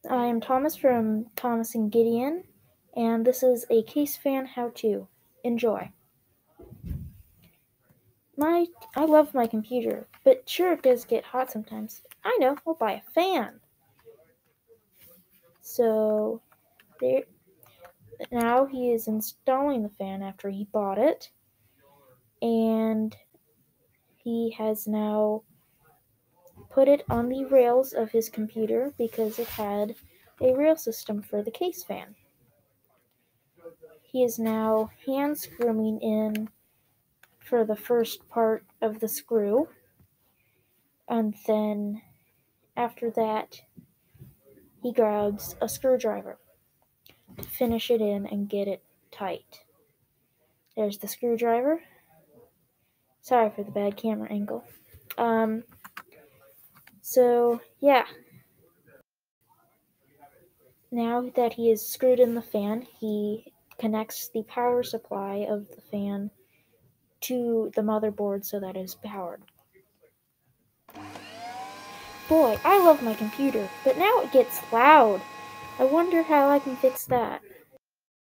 I am Thomas from Thomas and Gideon, and this is a case fan how-to. Enjoy. I love my computer, but sure it does get hot sometimes. I know, we'll buy a fan. So, now he is installing the fan after he bought it, and he has now put it on the rails of his computer because it had a rail system for the case fan. He is now hand screwing in for the first part of the screw, and then after that he grabs a screwdriver to finish it in and get it tight. There's the screwdriver. Sorry for the bad camera angle. So yeah, now that he has screwed in the fan, he connects the power supply of the fan to the motherboard so that it is powered. Boy, I love my computer, but now it gets loud. I wonder how I can fix that.